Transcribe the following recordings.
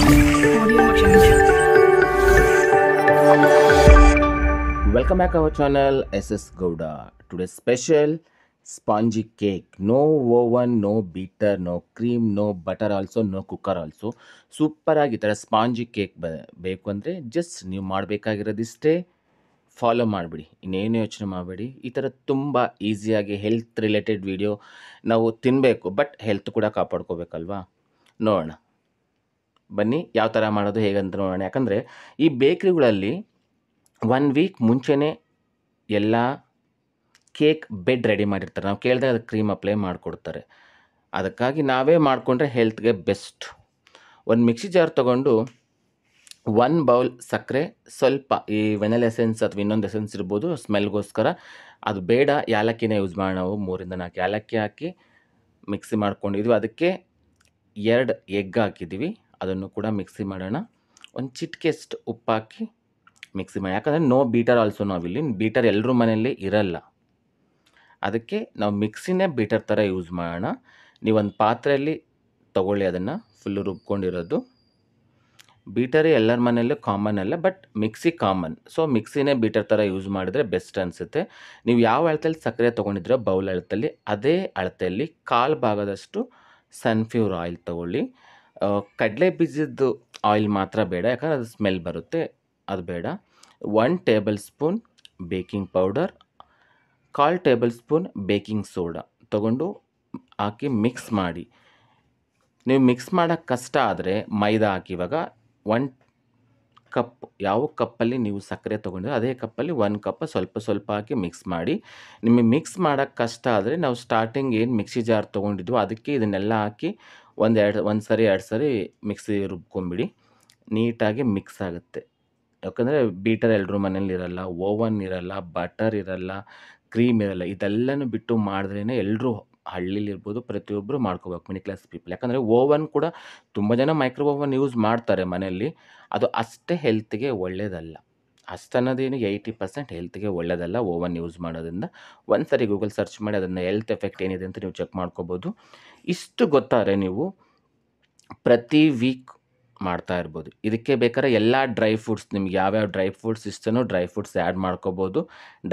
Audio Jungle. Welcome back our channel SS Gouda. Today's special spongy cake. No oven, no beater, no cream, no butter also, no cooker also. Super ಆಗಿ ಈ ಥರ spongy cake ಬೇಕು ಅಂದರೆ just ನೀವು ಮಾಡಬೇಕಾಗಿರೋದಿಷ್ಟೇ follow ಮಾಡಿಬಿಡಿ, ಇನ್ನೇನು ಯೋಚನೆ ಮಾಡಬೇಡಿ. ಈ ಥರ ತುಂಬ ಈಸಿಯಾಗಿ ಹೆಲ್ತ್ ರಿಲೇಟೆಡ್ ವಿಡಿಯೋ ನಾವು ತಿನ್ನಬೇಕು, ಬಟ್ ಹೆಲ್ತ್ ಕೂಡ ಕಾಪಾಡ್ಕೋಬೇಕಲ್ವಾ. ನೋಡೋಣ ಬನ್ನಿ ಯಾವ ಥರ ಮಾಡೋದು ಹೇಗಂತ ನೋಡೋಣ. ಯಾಕಂದರೆ ಈ ಬೇಕ್ರಿಗಳಲ್ಲಿ 1 ವೀಕ್ ಮುಂಚೆನೇ ಎಲ್ಲ ಕೇಕ್ ಬೆಡ್ ರೆಡಿ ಮಾಡಿರ್ತಾರೆ. ನಾವು ಕೇಳಿದಾಗ ಅದಕ್ಕೆ ಕ್ರೀಮ್ ಅಪ್ಲೈ ಮಾಡಿಕೊಡ್ತಾರೆ. ಅದಕ್ಕಾಗಿ ನಾವೇ ಮಾಡಿಕೊಂಡ್ರೆ ಹೆಲ್ತ್ಗೆ ಬೆಸ್ಟ್. ಒಂದು ಮಿಕ್ಸಿ ಜಾರ್ ತೊಗೊಂಡು 1 ಬೌಲ್ ಸಕ್ಕರೆ, ಸ್ವಲ್ಪ ಈ ವೆನಿಲಾ ಎಸೆನ್ಸ್ ಅಥವಾ ಇನ್ನೊಂದು ಎಸೆನ್ಸ್ ಇರ್ಬೋದು ಸ್ಮೆಲ್ಗೋಸ್ಕರ, ಅದು ಬೇಡ ಯಾಲಕ್ಕಿನೇ ಯೂಸ್ ಮಾಡೋಣ. ನಾವು 3-4 ಯಾಲಕ್ಕಿ ಹಾಕಿ ಮಿಕ್ಸಿ ಮಾಡ್ಕೊಂಡಿದ್ವಿ. ಅದಕ್ಕೆ 2 ಎಗ್ ಹಾಕಿದ್ದೀವಿ, ಅದನ್ನು ಕೂಡ ಮಿಕ್ಸಿ ಮಾಡೋಣ. ಒಂದು ಚಿಟಿಕೆಯಷ್ಟು ಉಪ್ಪು ಹಾಕಿ ಮಿಕ್ಸಿ ಮಾಡಿ. ಯಾಕಂದರೆ ನೋ ಬೀಟರ್ ಆಲ್ಸೋ, ನಾವಿಲ್ಲಿ ಬೀಟರ್ ಎಲ್ಲರೂ ಮನೆಯಲ್ಲಿ ಇರಲ್ಲ, ಅದಕ್ಕೆ ನಾವು ಮಿಕ್ಸಿನೇ ಬೀಟರ್ ಥರ ಯೂಸ್ ಮಾಡೋಣ. ನೀವೊಂದು ಪಾತ್ರೆಯಲ್ಲಿ ತೊಗೊಳ್ಳಿ, ಅದನ್ನು ಫುಲ್ಲು ರುಬ್ಕೊಂಡಿರೋದು. ಬೀಟರೇ ಎಲ್ಲರ ಮನೆಯಲ್ಲೂ ಕಾಮನ್ ಅಲ್ಲ, ಬಟ್ ಮಿಕ್ಸಿ ಕಾಮನ್. ಸೊ ಮಿಕ್ಸಿನೇ ಬೀಟರ್ ಥರ ಯೂಸ್ ಮಾಡಿದ್ರೆ ಬೆಸ್ಟ್ ಅನಿಸುತ್ತೆ. ನೀವು ಯಾವ ಅಳತೆಯಲ್ಲಿ ಸಕ್ಕರೆ ತೊಗೊಂಡಿದ್ರೋ ಬೌಲ್ ಅಳತೆಯಲ್ಲಿ, ಅದೇ ಅಳತೆಯಲ್ಲಿ 1/4 ಭಾಗದಷ್ಟು ಸನ್ಫ್ಲವರ್ ಆಯಿಲ್ ತೊಗೊಳ್ಳಿ. ಕಡಲೆ ಬೀಜದ್ದು ಆಯಿಲ್ ಮಾತ್ರ ಬೇಡ, ಯಾಕಂದರೆ ಅದು ಸ್ಮೆಲ್ ಬರುತ್ತೆ, ಅದು ಬೇಡ. 1 table spoon baking powder, 1/4 table spoon baking soda ತೊಗೊಂಡು ಹಾಕಿ ಮಿಕ್ಸ್ ಮಾಡಿ. ನೀವು ಮಿಕ್ಸ್ ಮಾಡೋಕ್ಕೆ ಕಷ್ಟ ಆದರೆ ಮೈದಾ ಹಾಕಿ. ಇವಾಗ 1 ಕಪ್, ಯಾವ ಕಪ್ಪಲ್ಲಿ ನೀವು ಸಕ್ಕರೆ ತೊಗೊಂಡಿರೋ ಅದೇ ಕಪ್ಪಲ್ಲಿ 1 ಕಪ್ ಸ್ವಲ್ಪ ಸ್ವಲ್ಪ ಹಾಕಿ ಮಿಕ್ಸ್ ಮಾಡಿ. ನಿಮಗೆ ಮಿಕ್ಸ್ ಮಾಡೋಕ್ಕೆ ಕಷ್ಟ ಆದರೆ ನಾವು ಸ್ಟಾರ್ಟಿಂಗ್ ಏನು ಮಿಕ್ಸಿ ಜಾರ್ ತೊಗೊಂಡಿದ್ವೋ ಅದಕ್ಕೆ ಇದನ್ನೆಲ್ಲ ಹಾಕಿ ಒಂದು ಸರಿ 2 ಸರಿ ಮಿಕ್ಸಿ ರುಬ್ಕೊಂಬಿಡಿ, ನೀಟಾಗಿ ಮಿಕ್ಸ್ ಆಗುತ್ತೆ. ಯಾಕಂದರೆ ಬೀಟರ್ ಎಲ್ಲರೂ ಮನೇಲಿ ಇರಲ್ಲ, ಓವನ್ ಇರಲ್ಲ, ಬಟರ್ ಇರಲ್ಲ, ಕ್ರೀಮ್ ಇರಲ್ಲ. ಇದೆಲ್ಲನೂ ಬಿಟ್ಟು ಮಾಡಿದ್ರೇ ಎಲ್ಲರೂ ಹಳ್ಳಿಲಿರ್ಬೋದು ಪ್ರತಿಯೊಬ್ಬರು ಮಾಡ್ಕೋಬೇಕು, ಮಿಡಲ್ ಕ್ಲಾಸ್ ಪೀಪಲ್. ಯಾಕಂದರೆ ಓವನ್ ಕೂಡ ತುಂಬ ಜನ ಮೈಕ್ರೋ ಓವನ್ ಯೂಸ್ ಮಾಡ್ತಾರೆ ಮನೆಯಲ್ಲಿ, ಅದು ಅಷ್ಟೇ ಹೆಲ್ತ್ಗೆ ಒಳ್ಳೆಯದಲ್ಲ. ಅಷ್ಟನ್ನೋದೇನು 80% ಹೆಲ್ತ್ಗೆ ಒಳ್ಳೆಯದಲ್ಲ ಓವನ್ ಯೂಸ್ ಮಾಡೋದ್ರಿಂದ. ಒಂದು ಸರಿ ಗೂಗಲ್ ಸರ್ಚ್ ಮಾಡಿ ಅದನ್ನು ಹೆಲ್ತ್ ಎಫೆಕ್ಟ್ ಏನಿದೆ ಅಂತ ನೀವು ಚೆಕ್ ಮಾಡ್ಕೋಬೋದು. ಇಷ್ಟು ಗೊತ್ತಾರೆ ನೀವು ಪ್ರತಿ ವೀಕ್ ಮಾಡ್ತಾ ಇರ್ಬೋದು. ಇದಕ್ಕೆ ಬೇಕಾದ್ರೆ ಎಲ್ಲ ಡ್ರೈ ಫ್ರೂಟ್ಸ್, ನಿಮ್ಗೆ ಯಾವ್ಯಾವ ಡ್ರೈ ಫ್ರೂಟ್ಸ್ ಇಷ್ಟನೋ ಡ್ರೈ ಫ್ರೂಟ್ಸ್ ಆ್ಯಡ್ ಮಾಡ್ಕೋಬೋದು.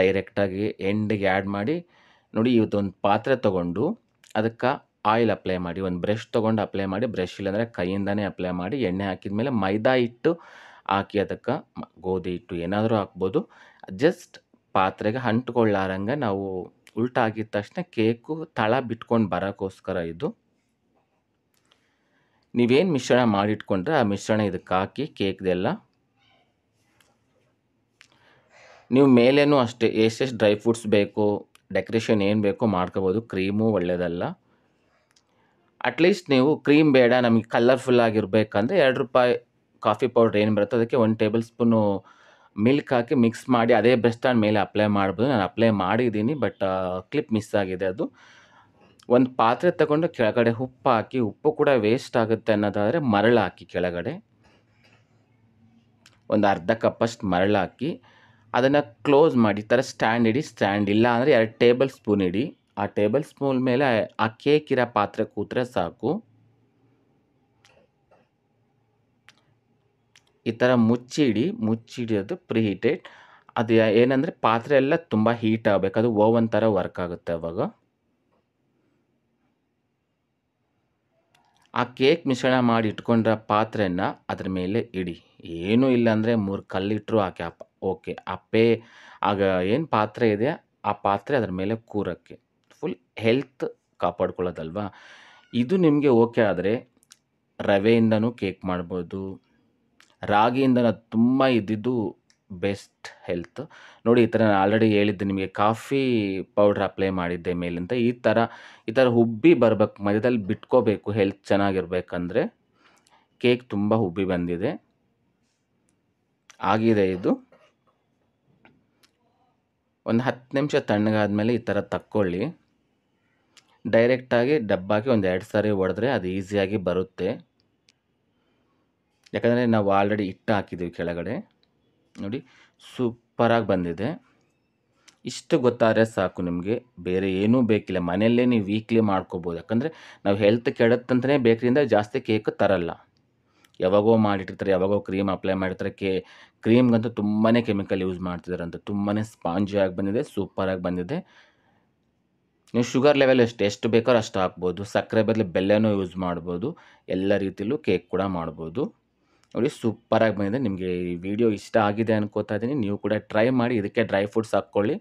ಡೈರೆಕ್ಟಾಗಿ ಎಂಡಿಗೆ ಆ್ಯಡ್ ಮಾಡಿ. ನೋಡಿ, ಇವತ್ತೊಂದು ಪಾತ್ರೆ ತೊಗೊಂಡು ಅದಕ್ಕೆ ಆಯಿಲ್ ಅಪ್ಲೈ ಮಾಡಿ, ಒಂದು ಬ್ರಷ್ ತೊಗೊಂಡು ಅಪ್ಲೈ ಮಾಡಿ, ಬ್ರಷ್ ಇಲ್ಲಾಂದರೆ ಕೈಯಿಂದನೇ ಅಪ್ಲೈ ಮಾಡಿ. ಎಣ್ಣೆ ಹಾಕಿದ ಮೇಲೆ ಮೈದಾ ಹಿಟ್ಟು ಹಾಕಿ, ಅದಕ್ಕೆ ಗೋಧಿ ಹಿಟ್ಟು ಏನಾದರೂ ಹಾಕ್ಬೋದು. ಜಸ್ಟ್ ಪಾತ್ರೆಗೆ ಅಂಟ್ಕೊಳ್ಳಾರಂಗೆ ನಾವು ಉಲ್ಟಾ ಹಾಕಿದ ತಕ್ಷಣ ಕೇಕು ತಳ ಬಿಟ್ಕೊಂಡು ಬರೋಕ್ಕೋಸ್ಕರ ಇದು. ನೀವೇನು ಮಿಶ್ರಣ ಮಾಡಿಟ್ಕೊಂಡ್ರೆ ಆ ಮಿಶ್ರಣ ಇದಕ್ಕೆ ಹಾಕಿ ಕೇಕ್ದೆಲ್ಲ. ನೀವು ಮೇಲೇನೂ ಅಷ್ಟೇ ಎಷ್ಟೆಷ್ಟು ಡ್ರೈ ಫ್ರೂಟ್ಸ್ ಬೇಕು, ಡೆಕೋರೇಷನ್ ಏನು ಬೇಕೋ ಮಾಡ್ಕೋಬೋದು. ಕ್ರೀಮು ಒಳ್ಳೆಯದಲ್ಲ. ಅಟ್ಲೀಸ್ಟ್ ನೀವು ಕ್ರೀಮ್ ಬೇಡ, ನಮಗೆ ಕಲರ್ಫುಲ್ ಆಗಿರಬೇಕಂದ್ರೆ ₹2 ಕಾಫಿ ಪೌಡ್ರ್ ಏನು ಬರುತ್ತೆ ಅದಕ್ಕೆ 1 ಟೇಬಲ್ ಸ್ಪೂನು ಮಿಲ್ಕ್ ಹಾಕಿ ಮಿಕ್ಸ್ ಮಾಡಿ ಅದೇ ಬ್ರಷ್ ತಗೊಂಡು ಮೇಲೆ ಅಪ್ಲೈ ಮಾಡ್ಬೋದು. ನಾನು ಅಪ್ಲೈ ಮಾಡಿದ್ದೀನಿ, ಬಟ್ ಕ್ಲಿಪ್ ಮಿಸ್ ಆಗಿದೆ. ಅದು ಒಂದು ಪಾತ್ರೆ ತಗೊಂಡು ಕೆಳಗಡೆ ಉಪ್ಪು ಹಾಕಿ, ಉಪ್ಪು ಕೂಡ ವೇಸ್ಟ್ ಆಗುತ್ತೆ ಅನ್ನೋದಾದರೆ ಮರಳು ಹಾಕಿ ಕೆಳಗಡೆ, ಒಂದು ಅರ್ಧ ಕಪ್ಪಷ್ಟು ಮರಳು ಹಾಕಿ ಅದನ್ನು ಕ್ಲೋಸ್ ಮಾಡಿ. ಈ ಥರ ಸ್ಟ್ಯಾಂಡ್ ಇಡಿ, ಸ್ಟ್ಯಾಂಡ್ ಇಲ್ಲ ಅಂದರೆ 2 ಟೇಬಲ್ ಸ್ಪೂನ್ ಇಡಿ. ಆ ಟೇಬಲ್ ಸ್ಪೂನ್ ಮೇಲೆ ಆ ಕೇಕ್ ಇರೋ ಪಾತ್ರೆ ಕೂತ್ರೆ ಸಾಕು. ಈ ಥರ ಮುಚ್ಚಿಡಿಯೋದು ಪ್ರೀ ಹೀಟೆಡ್. ಅದು ಏನಂದರೆ ಪಾತ್ರೆ ಎಲ್ಲ ತುಂಬ ಹೀಟ್ ಆಗಬೇಕು, ಅದು ಓವನ್ ಥರ ವರ್ಕ್ ಆಗುತ್ತೆ ಅವಾಗ. ಆ ಕೇಕ್ ಮಿಶ್ರಣ ಮಾಡಿ ಇಟ್ಕೊಂಡ್ರ ಪಾತ್ರೆನ ಅದ್ರ ಮೇಲೆ ಇಡಿ. ಏನೂ ಇಲ್ಲ ಅಂದರೆ 3 ಕಲ್ಲಿಟ್ಟರು ಹಾಕಿ ಓಕೆ. ಆಗ ಏನು ಪಾತ್ರೆ ಇದೆ ಆ ಪಾತ್ರೆ ಅದ್ರ ಮೇಲೆ ಕೂರಕ್ಕೆ. Full health ಕಾಪಾಡ್ಕೊಳ್ಳೋದಲ್ವಾ. ಇದು ನಿಮಗೆ ಓಕೆ ಆದರೆ ರವೆಯಿಂದನೂ ಕೇಕ್ ಮಾಡ್ಬೋದು, ರಾಗಿಯಿಂದನೂ ತುಂಬ ಇದ್ದಿದ್ದು ಬೆಸ್ಟ್ ಹೆಲ್ತ್. ನೋಡಿ, ಈ ಥರ ನಾನು ಆಲ್ರೆಡಿ ಹೇಳಿದ್ದೆ ನಿಮಗೆ, ಕಾಫಿ ಪೌಡ್ರ್ ಅಪ್ಲೈ ಮಾಡಿದ್ದೆ ಮೇಲಿಂದ. ಈ ಥರ ಉಬ್ಬಿ ಬರಬೇಕು, ಮಧ್ಯದಲ್ಲಿ ಬಿಟ್ಕೋಬೇಕು ಹೆಲ್ತ್ ಚೆನ್ನಾಗಿರ್ಬೇಕಂದ್ರೆ. ಕೇಕ್ ತುಂಬ ಉಬ್ಬಿ ಬಂದಿದೆ, ಆಗಿದೆ ಇದು. ಒಂದು 10 ನಿಮಿಷ ತಣ್ಣಗಾದ್ಮೇಲೆ ಈ ಥರ ತಕ್ಕೊಳ್ಳಿ. ಡೈರೆಕ್ಟಾಗಿ ಡಬ್ಬಾಗಿ ಒಂದು 2 ಸಾರಿ ಹೊಡೆದ್ರೆ ಅದು ಈಸಿಯಾಗಿ ಬರುತ್ತೆ. ಯಾಕಂದರೆ ನಾವು ಆಲ್ರೆಡಿ ಹಿಟ್ಟು ಹಾಕಿದ್ದೀವಿ ಕೆಳಗಡೆ. ನೋಡಿ, ಸೂಪರಾಗಿ ಬಂದಿದೆ. ಇಷ್ಟು ಗೊತ್ತಾದರೆ ಸಾಕು ನಿಮಗೆ, ಬೇರೆ ಏನೂ ಬೇಕಿಲ್ಲ. ಮನೆಯಲ್ಲೇ ನೀವು ವೀಕ್ಲಿ ಮಾಡ್ಕೋಬೋದು. ಯಾಕಂದರೆ ನಾವು ಹೆಲ್ತ್ ಕೆಡುತ್ತಂತಲೇ ಬೇಕ್ರಿಯಿಂದ ಜಾಸ್ತಿ ಕೇಕ್ ತರಲ್ಲ. ಯಾವಾಗೋ ಮಾಡಿಟ್ಟಿರ್ತಾರೆ, ಯಾವಾಗೋ ಕ್ರೀಮ್ ಅಪ್ಲೈ ಮಾಡಿರ್ತಾರೆ. ಕ್ರೀಮ್ಗಂತೂ ತುಂಬಾ ಕೆಮಿಕಲ್ ಯೂಸ್ ಮಾಡ್ತಿದ್ದಾರಂತೆ. ತುಂಬಾ ಸ್ಪಾಂಜಿಯಾಗಿ ಬಂದಿದೆ, ಸೂಪರಾಗಿ ಬಂದಿದೆ. ನೀವು ಶುಗರ್ ಲೆವೆಲ್ ಎಷ್ಟು ಬೇಕಾದ್ರೂ ಅಷ್ಟು ಹಾಕ್ಬೋದು. ಸಕ್ಕರೆ ಬದಲು ಬೆಲ್ಲನೂ ಯೂಸ್ ಮಾಡ್ಬೋದು. ಎಲ್ಲ ರೀತಿಯಲ್ಲೂ ಕೇಕ್ ಕೂಡ ಮಾಡ್ಬೋದು. ನೋಡಿ ಸೂಪರಾಗಿ ಬಂದಿದೆ. ನಿಮಗೆ ಈ ವಿಡಿಯೋ ಇಷ್ಟ ಆಗಿದೆ ಅನ್ಕೋತಾ ಇದ್ದೀನಿ. ನೀವು ಕೂಡ ಟ್ರೈ ಮಾಡಿ. ಇದಕ್ಕೆ ಡ್ರೈ ಫ್ರೂಟ್ಸ್ ಹಾಕ್ಕೊಳ್ಳಿ.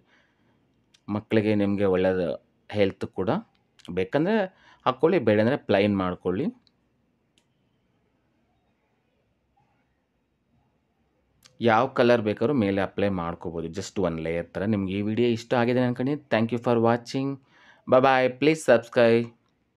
ಮಕ್ಕಳಿಗೆ ನಿಮಗೆ ಒಳ್ಳೆಯದು, ಹೆಲ್ತ್ ಕೂಡ. ಬೇಕಂದರೆ ಹಾಕ್ಕೊಳ್ಳಿ, ಬೇಡಂದರೆ ಪ್ಲೈನ್ ಮಾಡ್ಕೊಳ್ಳಿ. ಯಾವ ಕಲರ್ ಬೇಕಾದ್ರೂ ಮೇಲೆ ಅಪ್ಲೈ ಮಾಡ್ಕೋಬೋದು, ಜಸ್ಟ್ ಒಂದು ಲೇಯರ್ ಥರ. ನಿಮ್ಗೆ ಈ ವಿಡಿಯೋ ಇಷ್ಟ ಆಗಿದೆ ಅನ್ಕೊಂಡು thank you for watching. Bye. Please subscribe.